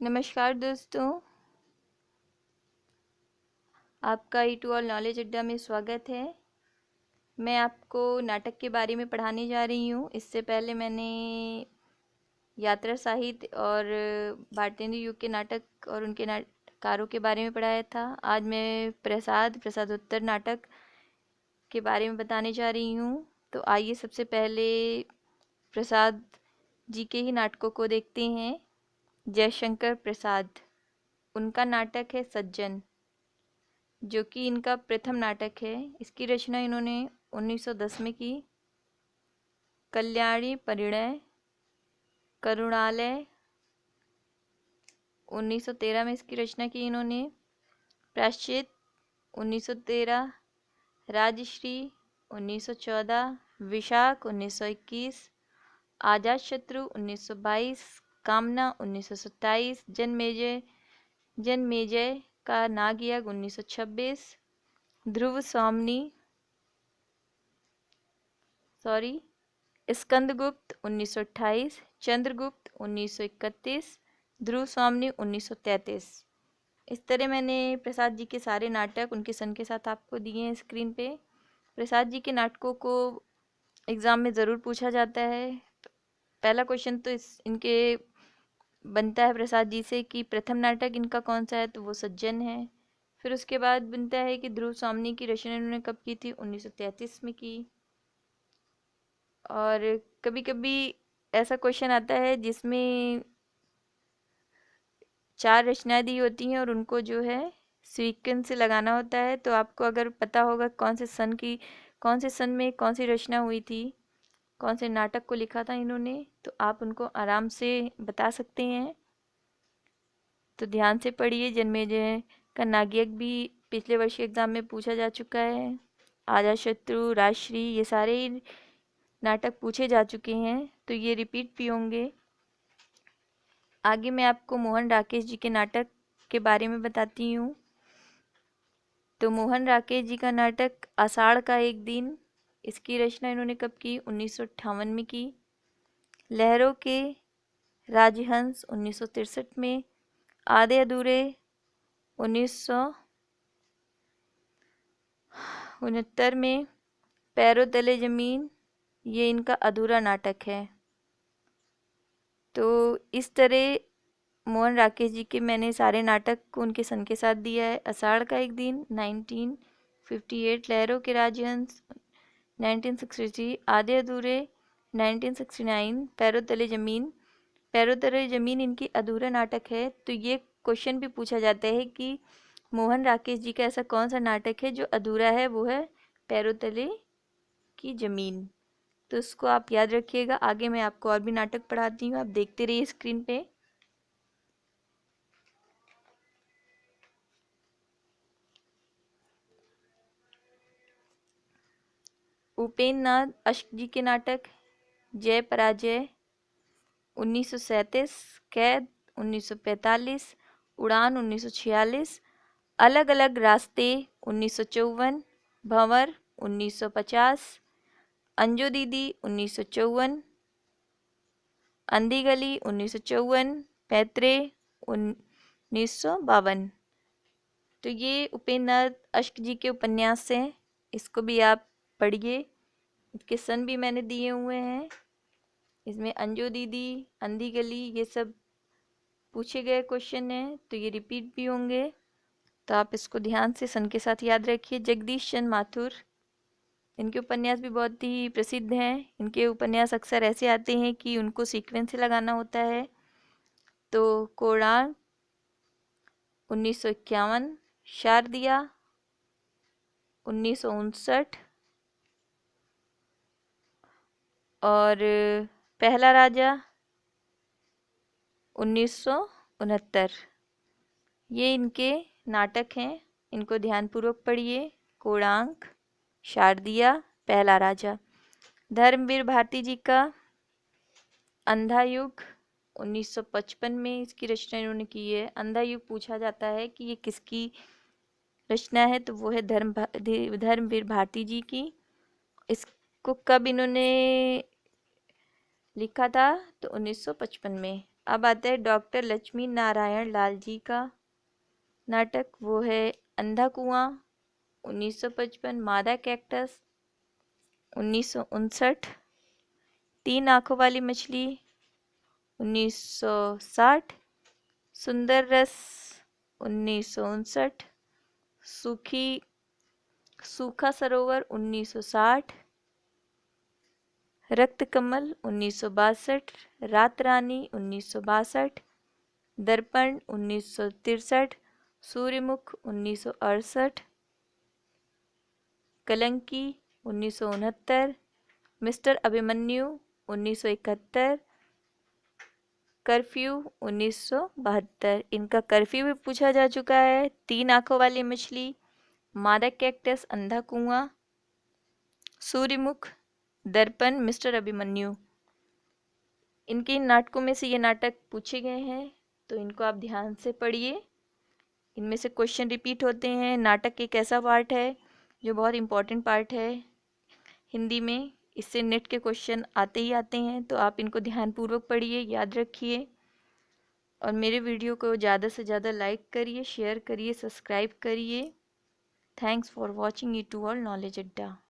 नमस्कार दोस्तों, आपका ई टू ऑल नॉलेज अड्डा में स्वागत है। मैं आपको नाटक के बारे में पढ़ाने जा रही हूँ। इससे पहले मैंने यात्रा साहित्य और भारतेंदु युग के नाटक और उनके नाटकारों के बारे में पढ़ाया था। आज मैं प्रसादोत्तर नाटक के बारे में बताने जा रही हूँ। तो आइए सबसे पहले प्रसाद जी के ही नाटकों को देखते हैं। जयशंकर प्रसाद, उनका नाटक है सज्जन, जो कि इनका प्रथम नाटक है। इसकी रचना इन्होंने 1910 में की। कल्याणी परिणय, करुणालय 1913 में इसकी रचना की इन्होंने। प्रायश्चित 1913, राजश्री 1914, विशाख 1921, अजातशत्रु 1922, कामना 1927, जन्मेजय का नागयज्ञ 1926, ध्रुव स्वामिनी स्कंदगुप्त 1928, चंद्रगुप्त 1931, ध्रुव स्वामिनी 1933। इस तरह मैंने प्रसाद जी के सारे नाटक उनके सन के साथ आपको दिए हैं स्क्रीन पे। प्रसाद जी के नाटकों को एग्ज़ाम में ज़रूर पूछा जाता है। पहला क्वेश्चन तो इनके बनता है प्रसाद जी से कि प्रथम नाटक इनका कौन सा है, तो वो सज्जन है। फिर उसके बाद बनता है कि ध्रुव स्वामिनी की रचना इन्होंने कब की थी, 1933 में की। और कभी कभी ऐसा क्वेश्चन आता है जिसमें 4 रचनाएं दी होती हैं और उनको जो है सीक्वेंस से लगाना होता है। तो आपको अगर पता होगा कौन से सन में कौन सी रचना हुई थी, कौन से नाटक को लिखा था इन्होंने, तो आप उनको आराम से बता सकते हैं। तो ध्यान से पढ़िए। जन्मेजय का नागयज्ञ भी पिछले वर्ष के एग्जाम में पूछा जा चुका है। अजातशत्रु, राजश्री, ये सारे नाटक पूछे जा चुके हैं, तो ये रिपीट भी होंगे। आगे मैं आपको मोहन राकेश जी के नाटक के बारे में बताती हूँ। तो मोहन राकेश जी का नाटक आषाढ़ का एक दिन, इसकी रचना इन्होंने कब की, 1958 में की। लहरों के राजहंस 1963 में, आधे अधूरे 1969 में, पैरों तले जमीन, ये इनका अधूरा नाटक है। तो इस तरह मोहन राकेश जी के मैंने सारे नाटक को उनके सन के साथ दिया है। आषाढ़ का एक दिन 1958, लहरों के राजहंस 1963, आधे अधूरे 1969, पैरों तले जमीन इनकी अधूरा नाटक है। तो ये क्वेश्चन भी पूछा जाता है कि मोहन राकेश जी का ऐसा कौन सा नाटक है जो अधूरा है, वो है पैरों तले की जमीन। तो इसको आप याद रखिएगा। आगे मैं आपको और भी नाटक पढ़ाती हूँ, आप देखते रहिए स्क्रीन पे। उपेंद्र नाथ अश्क जी के नाटक जय पराजय 1937, कैद 1945, उड़ान 1946, अलग अलग रास्ते 1954, भंवर 1950, अंजू दीदी 1954, अंधी गली 1954, पैतरे 1952। तो ये उपेंद्र नाथ अश्क जी के उपन्यास हैं, इसको भी आप पढ़िए। इसके सन भी मैंने दिए हुए हैं। इसमें अंजू दीदी, अंधी गली, ये सब पूछे गए क्वेश्चन हैं, तो ये रिपीट भी होंगे। तो आप इसको ध्यान से सन के साथ याद रखिए। जगदीश चंद्र माथुर, इनके उपन्यास भी बहुत ही प्रसिद्ध हैं। इनके उपन्यास अक्सर ऐसे आते हैं कि उनको सीक्वेंस से लगाना होता है। तो कोणार्क 1951, शारदिया 1959, और पहला राजा 1969। ये इनके नाटक हैं, इनको ध्यानपूर्वक पढ़िए। कोणार्क, शारदिया, पहला राजा। धर्मवीर भारती जी का अंधा युग 1955 में इसकी रचना इन्होंने की है। अंधा युग पूछा जाता है कि ये किसकी रचना है, तो वो है धर्मवीर भारती जी की। इसको कब इन्होंने लिखा था, तो 1955 में। अब आता है डॉक्टर लक्ष्मी नारायण लाल जी का नाटक, वो है अंधा कुआं 1955, मादा कैक्टस 1959, तीन आंखों वाली मछली 1960, सुंदर रस 1959, सूखा सरोवर 1960, रक्त कमल 1962, रात रानी 1962, दर्पण 1963, सूर्यमुख 1968, कलंकी 1969, मिस्टर अभिमन्यु 1971, कर्फ्यू 1972। इनका कर्फ्यू भी पूछा जा चुका है। तीन आंखों वाली मछली, मादक कैक्टस, अंधा कुआं, सूर्यमुख, दर्पण, मिस्टर अभिमन्यु। इनके नाटकों में से ये नाटक पूछे गए हैं, तो इनको आप ध्यान से पढ़िए। इनमें से क्वेश्चन रिपीट होते हैं। नाटक एक ऐसा पार्ट है जो बहुत इम्पोर्टेंट पार्ट है हिंदी में, इससे नेट के क्वेश्चन आते ही आते हैं, तो आप इनको ध्यानपूर्वक पढ़िए, याद रखिए। और मेरे वीडियो को ज़्यादा से ज़्यादा लाइक करिए, शेयर करिए, सब्सक्राइब करिए। Thanks for watching E two all knowledge अड्डा।